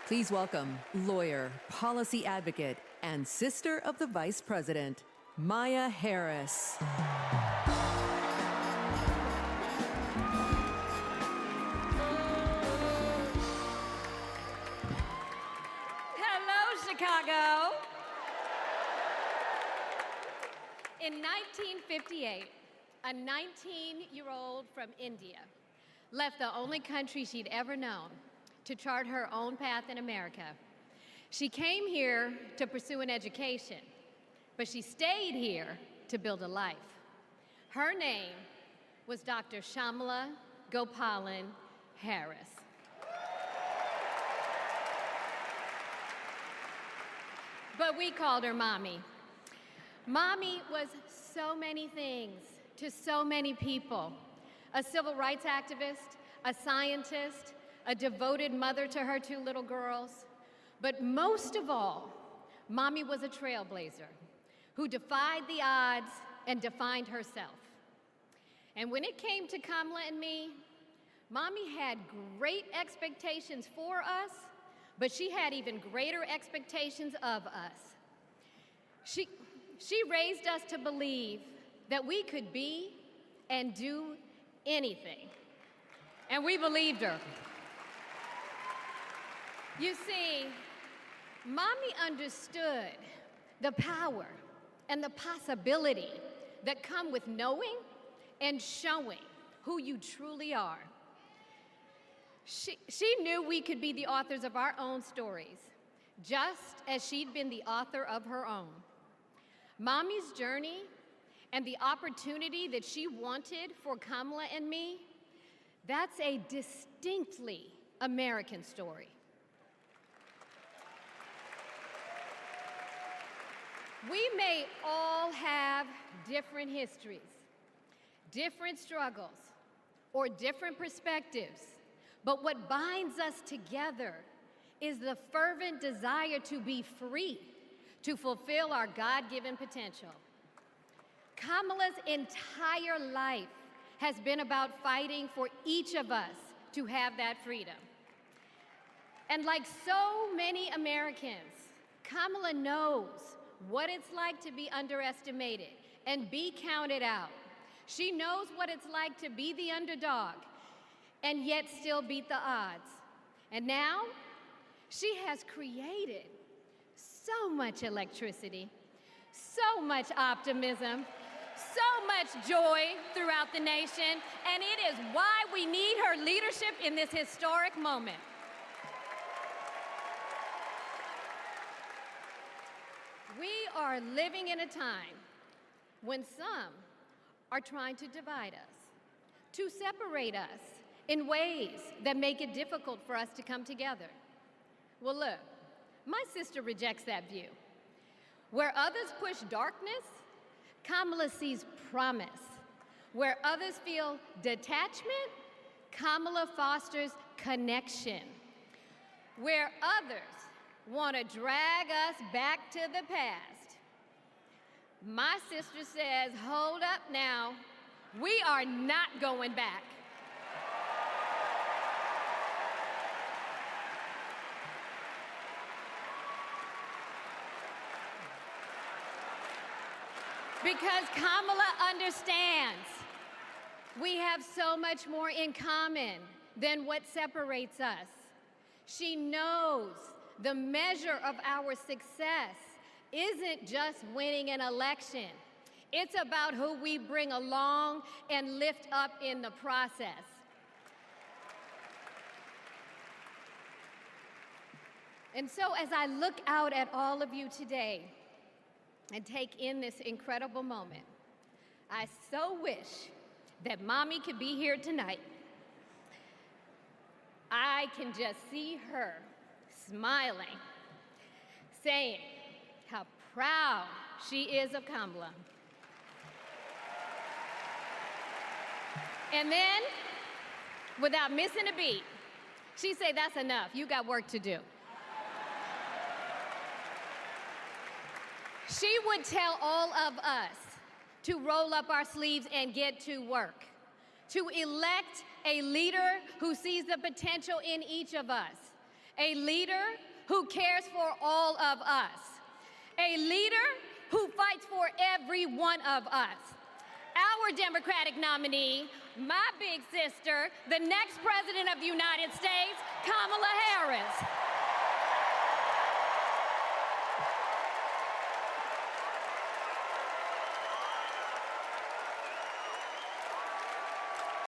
Please welcome lawyer, policy advocate, and sister of the Vice President, Maya Harris. Hello, Chicago. In 1958, a 19-year-old from India left the only country she'd ever known to chart her own path in America. She came here to pursue an education, but she stayed here to build a life. Her name was Dr. Shyamala Gopalan Harris. But we called her Mommy. Mommy was so many things to so many people: a civil rights activist, a scientist, a devoted mother to her two little girls. But most of all, Mommy was a trailblazer who defied the odds and defined herself. And when it came to Kamala and me, Mommy had great expectations for us, but she had even greater expectations of us. She raised us to believe that we could be and do anything. And we believed her. You see, Mommy understood the power and the possibility that come with knowing and showing who you truly are. She knew we could be the authors of our own stories, just as she'd been the author of her own. Mommy's journey and the opportunity that she wanted for Kamala and me, that's a distinctly American story. We may all have different histories, different struggles, or different perspectives, but what binds us together is the fervent desire to be free, to fulfill our God-given potential. Kamala's entire life has been about fighting for each of us to have that freedom. And like so many Americans, Kamala knows what it's like to be underestimated and be counted out. She knows what it's like to be the underdog and yet still beat the odds. And now, she has created so much electricity, so much optimism, so much joy throughout the nation, and it is why we need her leadership in this historic moment. We are living in a time when some are trying to divide us, to separate us in ways that make it difficult for us to come together. Well, look, my sister rejects that view. Where others push darkness, Kamala sees promise. Where others feel detachment, Kamala fosters connection. Where others want to drag us back to the past, my sister says, hold up now, we are not going back. Because Kamala understands we have so much more in common than what separates us. She knows the measure of our success isn't just winning an election. It's about who we bring along and lift up in the process. And so as I look out at all of you today and take in this incredible moment, I so wish that Mommy could be here tonight. I can just see her smiling, saying how proud she is of Kamala. And then, without missing a beat, she'd say, that's enough, you got work to do. She would tell all of us to roll up our sleeves and get to work, to elect a leader who sees the potential in each of us, a leader who cares for all of us, a leader who fights for every one of us. Our Democratic nominee, my big sister, the next President of the United States, Kamala Harris.